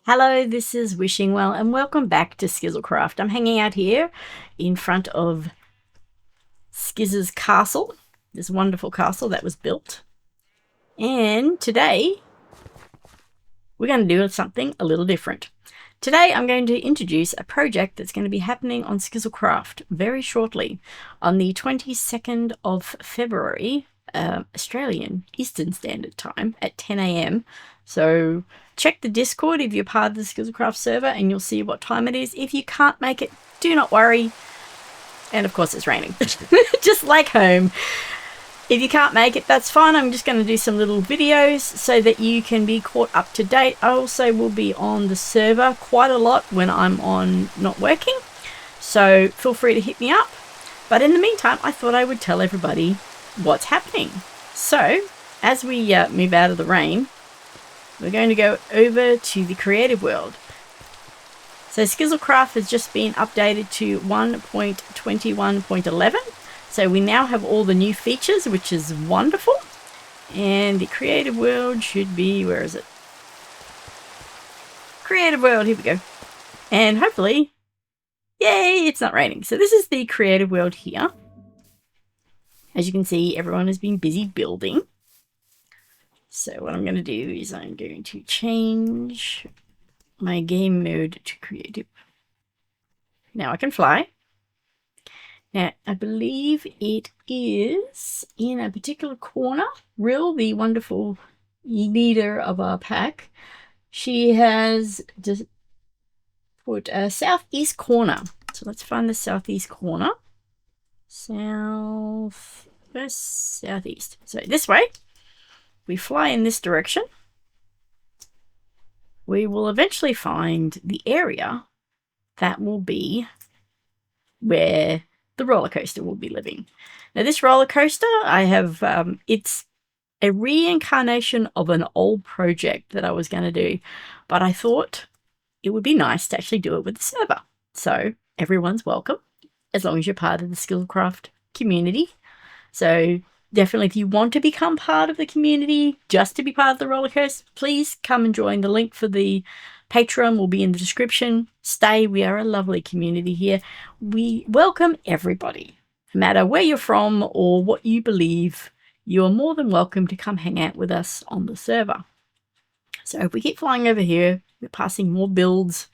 Hello, this is Wishingwell and welcome back to SkizzleCraft. I'm hanging out here in front of Skizz's castle, this wonderful castle that was built. And today we're going to do something a little different. Today I'm going to introduce a project that's going to be happening on SkizzleCraft very shortly on the 22nd of February, Australian Eastern Standard Time at 10 a.m. So check the Discord if you're part of the SkizzleCraft server and you'll see what time it is. If you can't make it, do not worry. And of course it's raining, just like home. If you can't make it, that's fine. I'm just going to do some little videos so that you can be caught up to date. I also will be on the server quite a lot when I'm on not working. So feel free to hit me up. But in the meantime, I thought I would tell everybody what's happening. So as we move out of the rain, we're going to go over to the creative world. So SkizzleCraft has just been updated to 1.21.11. So we now have all the new features, which is wonderful. And the creative world should be, where is it? Creative world, here we go. And hopefully, yay, it's not raining. So this is the creative world here. As you can see, everyone has been busy building. So what I'm going to do is I'm going to change my game mode to creative. Now I can fly. Now I believe it is in a particular corner. Rill, the wonderful leader of our pack, she has just put a southeast corner. So let's find the southeast corner. Southwest, southeast. So this way. We fly in this direction, we will eventually find the area that will be where the roller coaster will be living. Now this roller coaster, I have, it's a reincarnation of an old project that I was going to do, but I thought it would be nice to actually do it with the server. So everyone's welcome, as long as you're part of the SkizzleCraft community. So definitely, if you want to become part of the community, just to be part of the roller coaster, please come and join. The link for the Patreon will be in the description. Stay. We are a lovely community here. We welcome everybody. No matter where you're from or what you believe, you are more than welcome to come hang out with us on the server. So if we keep flying over here, we're passing more builds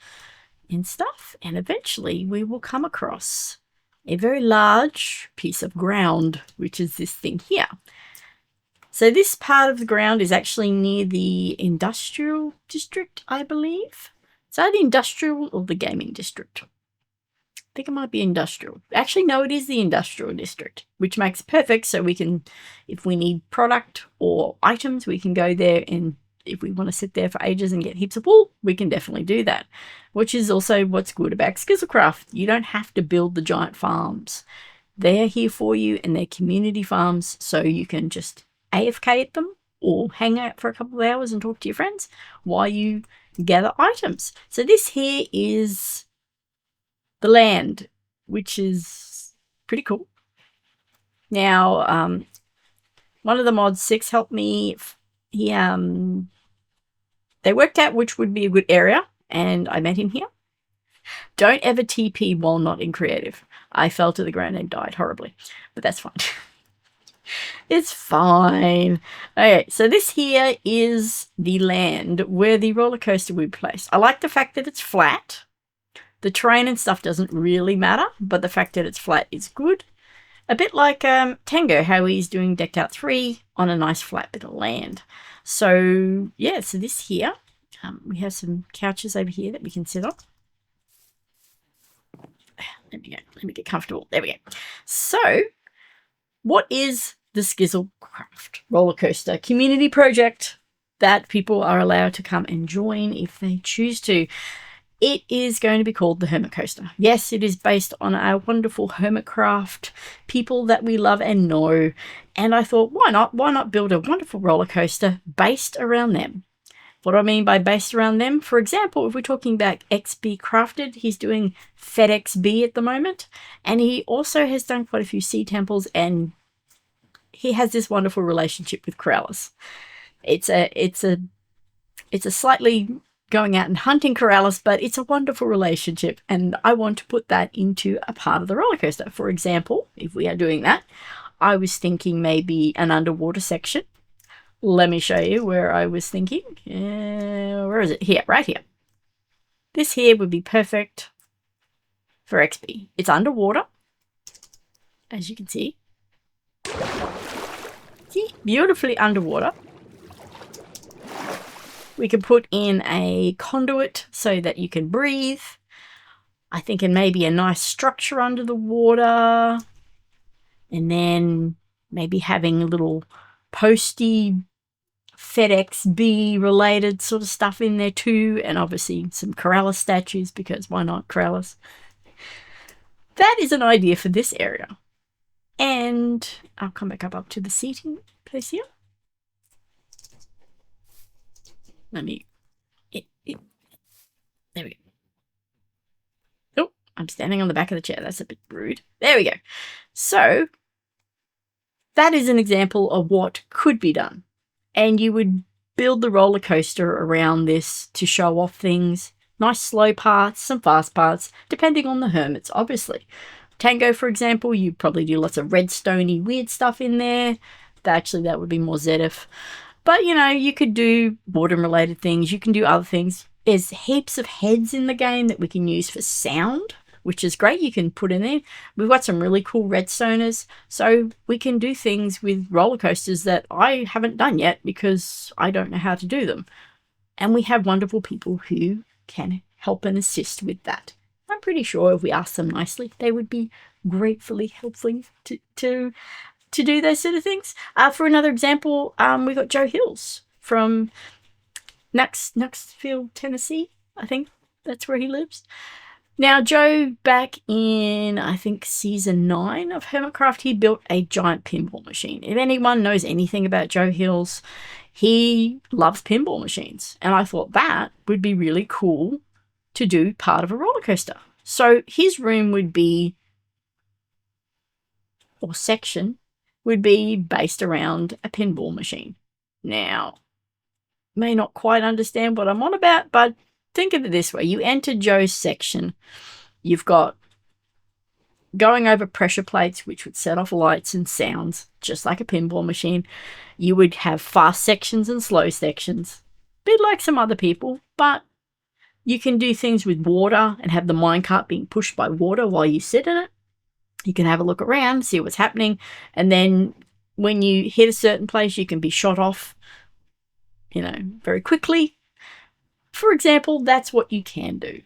and stuff, and eventually we will come across a very large piece of ground, which is this thing here. So this part of the ground is actually near the industrial district, I believe. Is that the industrial or the gaming district? I think it might be industrial. Actually, no, it is the industrial district, which makes it perfect. So we can, if we need product or items, we can go there, and if we want to sit there for ages and get heaps of wool, we can definitely do that, which is also what's good about SkizzleCraft. You don't have to build the giant farms. They're here for you, and they're community farms, so you can just AFK at them or hang out for a couple of hours and talk to your friends while you gather items. So this here is the land, which is pretty cool. Now, one of the mods, 6, helped me. They worked out which would be a good area, and I met him here. Don't ever TP while not in creative. I fell to the ground and died horribly, but that's fine. It's fine. Okay, so this here is the land where the roller coaster will be placed. I like the fact that it's flat. The terrain and stuff doesn't really matter, but the fact that it's flat is good. A bit like Tango, how he's doing Decked Out 3 on a nice flat bit of land. So, yeah, so this here, we have some couches over here that we can sit on. Let me get comfortable. There we go. So, what is the SkizzleCraft roller coaster community project that people are allowed to come and join if they choose to? It is going to be called the HermitCoaster. Yes, it is based on our wonderful Hermitcraft people that we love and know. And I thought, why not? Why not build a wonderful roller coaster based around them? What do I mean by based around them? For example, if we're talking about XB Crafted, he's doing FedEx-B at the moment. And he also has done quite a few sea temples, and he has this wonderful relationship with Corellis. It's a slightly going out and hunting Corellis, but it's a wonderful relationship, and I want to put that into a part of the roller coaster. For example, if we are doing that, I was thinking maybe an underwater section. Let me show you where I was thinking. Where is it? Here, right here. This here would be perfect for XP. It's underwater, as you can see. See, beautifully underwater. We can put in a conduit so that you can breathe. I think, and maybe a nice structure under the water. And then maybe having a little posty FedEx-B related sort of stuff in there too. And obviously some Corellis statues, because why not Corellis? That is an idea for this area. And I'll come back up to the seating place here. Let me, there we go. Oh, I'm standing on the back of the chair. That's a bit rude. There we go. So that is an example of what could be done. And you would build the roller coaster around this to show off things. Nice slow parts, some fast parts, depending on the hermits, obviously. Tango, for example, you probably do lots of redstone-y weird stuff in there. Actually, that would be more Zedif. But, you know, you could do boredom-related things. You can do other things. There's heaps of heads in the game that we can use for sound, which is great. You can put in there. We've got some really cool redstoners. So we can do things with roller coasters that I haven't done yet because I don't know how to do them. And we have wonderful people who can help and assist with that. I'm pretty sure if we ask them nicely, they would be gratefully helpful to do those sort of things. For another example, we've got Joe Hills from Knoxville, Tennessee. I think that's where he lives. Now, Joe, back in, I think, season 9 of Hermitcraft, he built a giant pinball machine. If anyone knows anything about Joe Hills, he loves pinball machines. And I thought that would be really cool to do part of a roller coaster. So his room would be, or section, would be based around a pinball machine. Now, may not quite understand what I'm on about, but think of it this way. You enter Joe's section. You've got going over pressure plates, which would set off lights and sounds, just like a pinball machine. You would have fast sections and slow sections, a bit like some other people, but you can do things with water and have the minecart being pushed by water while you sit in it. You can have a look around, see what's happening, and then when you hit a certain place, you can be shot off, you know, very quickly. For example, that's what you can do.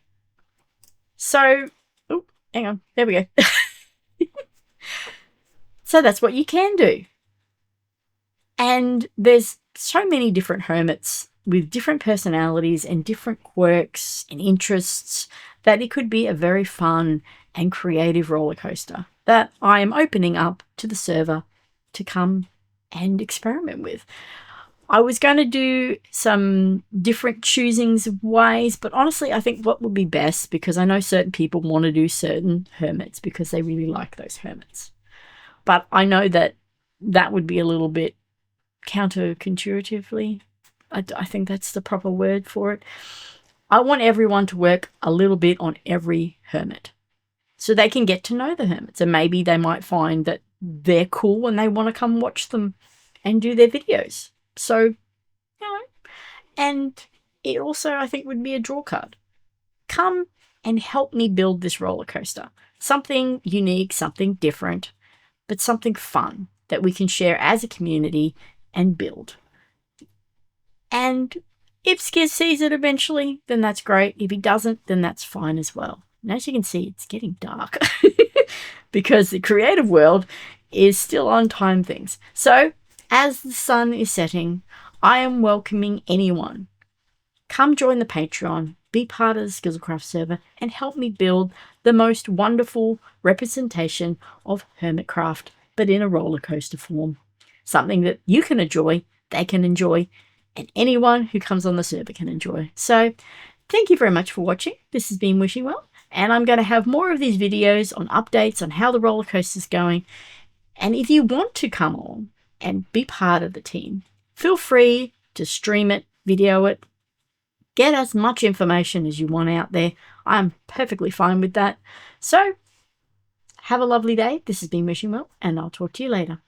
So, oh, hang on, there we go. So that's what you can do. And there's so many different hermits with different personalities and different quirks and interests that it could be a very fun and creative roller coaster that I am opening up to the server to come and experiment with. I was going to do some different choosings of ways, but honestly, I think what would be best, because I know certain people want to do certain hermits because they really like those hermits. But I know that that would be a little bit counterintuitively. I think that's the proper word for it. I want everyone to work a little bit on every hermit so they can get to know the hermits, and maybe they might find that they're cool and they want to come watch them and do their videos. So, you know, and it also, I think, would be a draw card. Come and help me build this roller coaster. Something unique, something different, but something fun that we can share as a community and build. And if Skizz sees it eventually, then that's great. If he doesn't, then that's fine as well. And as you can see, it's getting dark because the creative world is still on time things. So, as the sun is setting, I am welcoming anyone. Come join the Patreon, be part of the SkizzleCraft server, and help me build the most wonderful representation of Hermitcraft, but in a roller coaster form. Something that you can enjoy, they can enjoy, and anyone who comes on the server can enjoy. So thank you very much for watching. This has been Wishingwell, and I'm going to have more of these videos on updates on how the roller coaster is going. And if you want to come on and be part of the team, feel free to stream it, video it, get as much information as you want out there. I'm perfectly fine with that. So have a lovely day. This has been Wishingwell, and I'll talk to you later.